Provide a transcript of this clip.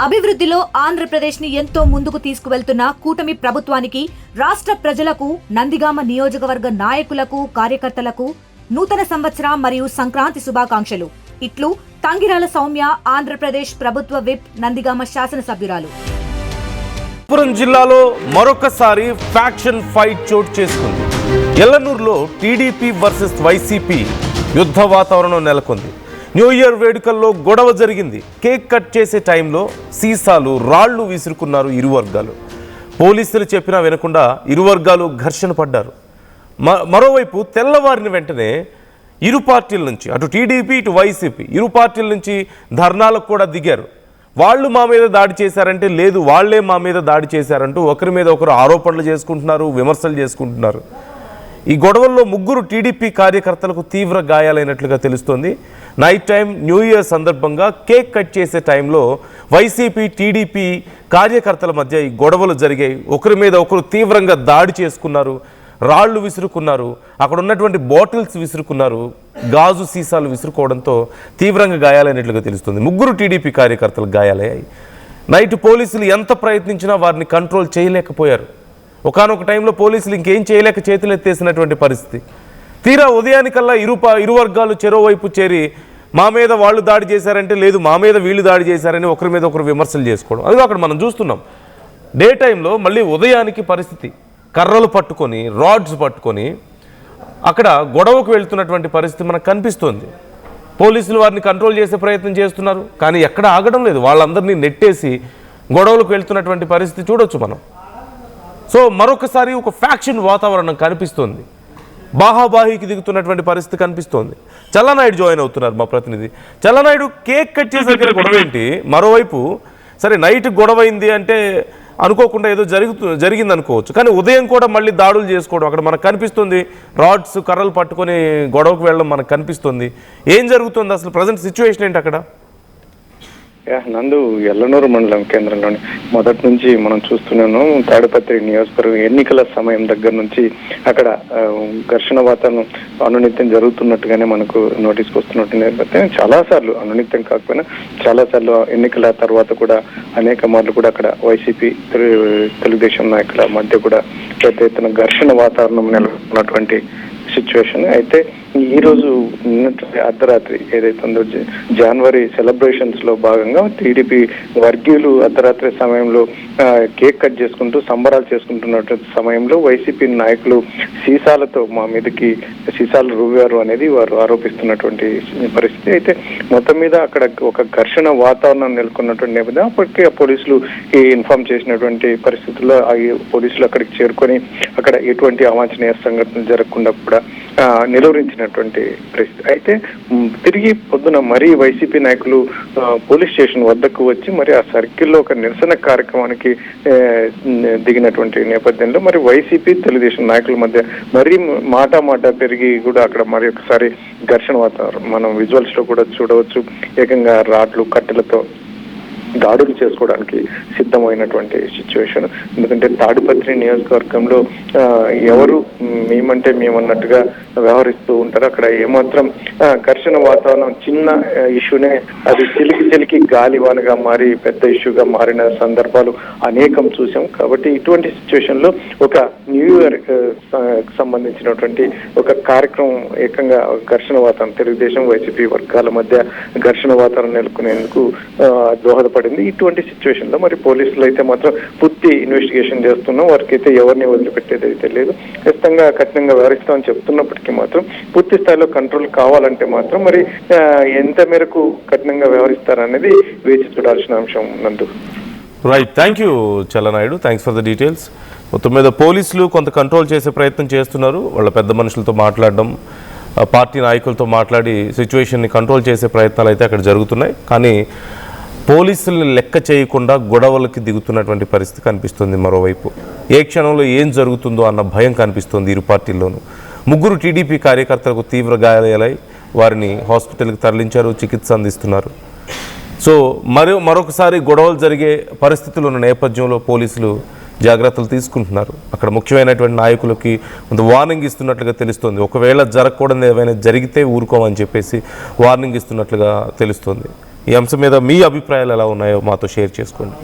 అభివృద్ధిలో ఆంధ్రప్రదేశ్ని ఎంతో ముందుకు తీసుకువెళ్తున్న కూటమి ప్రభుత్వానికి, రాష్ట్ర ప్రజలకు, నందిగామ నియోజకవర్గ నాయకులకు, కార్యకర్తలకు నూతన సంవత్సర మరియు సంక్రాంతి శుభాకాంక్షలు. ఇట్లు తంగిరాల సౌమ్య, ఆంధ్రప్రదేశ్ ప్రభుత్వ విప్, నందిగామ శాసనసభ్యురాలు. పురం జిల్లాలో మరొకసారి ఫ్యాక్షన్ ఫైట్ చోటు చేసుకుంది. ఎల్లనూరులో టీడీపీ వర్సెస్ వైసీపీ యుద్ధ వాతావరణం నెలకొంది. న్యూ ఇయర్ వేడుకల్లో గొడవ జరిగింది. కేక్ కట్ చేసే టైంలో సీసాలు, రాళ్లు విసురుకున్నారు ఇరు వర్గాలు. పోలీసులు చెప్పినా వినకుండా ఇరు వర్గాలు ఘర్షణ పడ్డారు. మరోవైపు తెల్లవారిన వెంటనే ఇరు పార్టీల నుంచి, అటు టీడీపీ ఇటు వైసీపీ ఇరు పార్టీల నుంచి ధర్నాలకు కూడా దిగారు. వాళ్ళు మా మీద దాడి చేశారంటే, లేదు వాళ్లే మా మీద దాడి చేశారంటూ ఒకరి మీద ఒకరు ఆరోపణలు చేసుకుంటున్నారు, విమర్శలు చేసుకుంటున్నారు. ఈ గొడవల్లో ముగ్గురు టీడీపీ కార్యకర్తలకు తీవ్ర గాయాలైనట్లుగా తెలుస్తోంది. నైట్ టైం న్యూ ఇయర్ సందర్భంగా కేక్ కట్ చేసే టైంలో వైసీపీ టీడీపీ కార్యకర్తల మధ్య ఈ గొడవలు జరిగాయి. ఒకరి మీద ఒకరు తీవ్రంగా దాడి చేసుకున్నారు, రాళ్లు విసురుకున్నారు, అక్కడ ఉన్నటువంటి బాటిల్స్ విసురుకున్నారు, గాజు సీసాలు విసురుకోవడంతో తీవ్రంగా గాయాలైనట్లుగా తెలుస్తుంది. ముగ్గురు టీడీపీ కార్యకర్తలకు గాయాలయ్యాయి. నైట్ పోలీసులు ఎంత ప్రయత్నించినా వారిని కంట్రోల్ చేయలేకపోయారు. ఒకానొక టైంలో పోలీసులు ఇంకేం చేయలేక చేతులెత్తేసినటువంటి పరిస్థితి. తీరా ఉదయానికల్లా ఇరు వర్గాలు చెరోవైపు చేరి మా మీద వాళ్ళు దాడి చేశారంటే, లేదు మా మీద వీళ్ళు దాడి చేశారని ఒకరి మీద ఒకరు విమర్శలు చేసుకోవడం. అది అక్కడ మనం చూస్తున్నాం. డే టైంలో మళ్ళీ ఉదయానికి పరిస్థితి, కర్రలు పట్టుకొని, రాడ్స్ పట్టుకొని అక్కడ గొడవకు వెళ్తున్నటువంటి పరిస్థితి మనకు కనిపిస్తోంది. పోలీసులు వారిని కంట్రోల్ చేసే ప్రయత్నం చేస్తున్నారు, కానీ ఎక్కడ ఆగడం లేదు. వాళ్ళందరినీ నెట్టేసి గొడవలకు వెళ్తున్నటువంటి పరిస్థితి చూడొచ్చు మనం. సో మరొకసారి ఒక ఫ్యాక్షన్ వాతావరణం కనిపిస్తోంది. బాహాబాహికి దిగుతున్నటువంటి పరిస్థితి కనిపిస్తోంది. చల్లనాయుడు జాయిన్ అవుతున్నారు మా ప్రతినిధి. చల్లనాయుడు, కేక్ కట్ చేసే గొడవ ఏంటి? మరోవైపు సరే నైట్ గొడవ అయింది అంటే అనుకోకుండా ఏదో జరిగింది అనుకోవచ్చు, కానీ ఉదయం కూడా మళ్ళీ దాడులు చేసుకోవడం అక్కడ మనకు కనిపిస్తుంది. రాడ్స్, కర్రలు పట్టుకొని గొడవకు వెళ్ళడం మనకు కనిపిస్తుంది. ఏం జరుగుతుంది అసలు? ప్రజెంట్ సిచ్యువేషన్ ఏంటి అక్కడ? నందు, ఎల్లనూరు మండలం కేంద్రంలోని మొదటి నుంచి మనం చూస్తున్నాను. తాడిపత్రి నియోజకవర్గం ఎన్నికల సమయం దగ్గర నుంచి అక్కడ ఘర్షణ వాతావరణం అనునిత్యం జరుగుతున్నట్టుగానే మనకు నోటీస్కి వస్తున్నట్టు నేపథ్యం. చాలాసార్లు, అనునిత్యం కాకపోయినా చాలాసార్లు ఎన్నికల తర్వాత కూడా అనేక మార్లు కూడా అక్కడ వైసీపీ తెలుగుదేశం నాయకుల మధ్య కూడా పెద్ద ఎత్తున ఘర్షణ వాతావరణం నెలకొన్నటువంటి సిచ్యువేషన్. అయితే ఈ రోజు అర్ధరాత్రి ఏదైతే ఉందో జనవరి సెలబ్రేషన్స్ లో భాగంగా టీడీపీ వర్గీయులు అర్ధరాత్రి సమయంలో కేక్ కట్ చేసుకుంటూ సంబరాలు చేసుకుంటున్నటువంటి సమయంలో వైసీపీ నాయకులు సీసాలతో మా మీదకి సీసాలు రువ్వారు అనేది వారు ఆరోపిస్తున్నటువంటి పరిస్థితి. అయితే మొత్తం మీద అక్కడ ఒక ఘర్షణ వాతావరణం నెలకొన్నటువంటి నేపథ్యం అప్పటికే పోలీసులు ఇన్ఫార్మ్ చేసినటువంటి పరిస్థితుల్లో ఆ పోలీసులు అక్కడికి చేరుకొని అక్కడ ఎటువంటి అవాంఛనీయ సంఘటనలు జరగకుండా కూడా నిలువరించినటువంటి పరిస్థితి. అయితే తిరిగి పొద్దున మరీ వైసీపీ నాయకులు పోలీస్ స్టేషన్ వద్దకు వచ్చి మరి ఆ సర్కిల్లో ఒక నిరసన కార్యక్రమానికి దిగినటువంటి నేపథ్యంలో మరి వైసీపీ తెలుగుదేశం నాయకుల మధ్య మరీ మాట పెరిగి కూడా అక్కడ మరి ఒకసారి ఘర్షణ వాతావరణం మనం విజువల్స్ లో కూడా చూడవచ్చు. ఏకంగా రాడ్లు, కట్టెలతో దాడులు చేసుకోవడానికి సిద్ధమైనటువంటి సిచ్యువేషన్. ఎందుకంటే తాడిపత్రి నియోజకవర్గంలో ఎవరు మేమంటే మేమన్నట్టుగా వ్యవహరిస్తూ ఉంటారు. అక్కడ ఏమాత్రం ఘర్షణ వాతావరణం చిన్న ఇష్యూనే అది చిలికి గాలివానగా మారి పెద్ద ఇష్యూగా మారిన సందర్భాలు అనేకం చూసాం. కాబట్టి ఇటువంటి సిచ్యువేషన్ లో ఒక న్యూ ఇయర్ సంబంధించినటువంటి ఒక కార్యక్రమం ఏకంగా ఘర్షణ వాతావరణం తెలుగుదేశం వైసీపీ వర్గాల మధ్య ఘర్షణ వాతావరణం నెలకొనేందుకు దోహదపడింది. ఇటువంటి సిచ్యువేషన్ లో మరి పోలీసులు అయితే మాత్రం పూర్తి ఇన్వెస్టిగేషన్ చేస్తున్నాం, వారికి అయితే ఎవరిని వదిలిపెట్టేది అయితే లేదు, ఖచ్చితంగా కఠినంగా వ్యవహరిస్తామని చెప్తున్నప్పటికీ మాత్రం పూర్తి స్థాయిలో కంట్రోల్ కావాలంటే మాత్రం మరి ఎంత మేరకు కఠినంగా వ్యవహరిస్తారనేది వేచి చూడాల్సిన అంశం నందు. Right, thank you Challanaidu, thanks for the details. మొత్తం మీద పోలీసులు కొంత కంట్రోల్ చేసే ప్రయత్నం చేస్తున్నారు. వాళ్ళ పెద్ద మనుషులతో మాట్లాడడం, పార్టీ నాయకులతో మాట్లాడి సిచ్యువేషన్ని కంట్రోల్ చేసే ప్రయత్నాలు అయితే అక్కడ జరుగుతున్నాయి. కానీ పోలీసులు లెక్క చేయకుండా గొడవలకి దిగుతున్నటువంటి పరిస్థితి కనిపిస్తుంది. మరోవైపు ఏ క్షణంలో ఏం జరుగుతుందో అన్న భయం కనిపిస్తుంది ఇరు పార్టీల్లోనూ. ముగ్గురు టీడీపీ కార్యకర్తలకు తీవ్ర గాయాలయ్యాయి. వారిని హాస్పిటల్కి తరలించారు, చికిత్స అందిస్తున్నారు. సో మరొకసారి గొడవలు జరిగే పరిస్థితులు ఉన్న నేపథ్యంలో పోలీసులు జాగ్రత్తలు తీసుకుంటున్నారు. అక్కడ ముఖ్యమైనటువంటి నాయకులకి కొంత వార్నింగ్ ఇస్తున్నట్లుగా తెలుస్తుంది. ఒకవేళ జరగకూడదు ఏమైనా జరిగితే ఊరుకోమని చెప్పేసి వార్నింగ్ ఇస్తున్నట్లుగా తెలుస్తుంది. ఈ అంశం మీద మీ అభిప్రాయాలు ఎలా ఉన్నాయో మాతో షేర్ చేసుకోండి.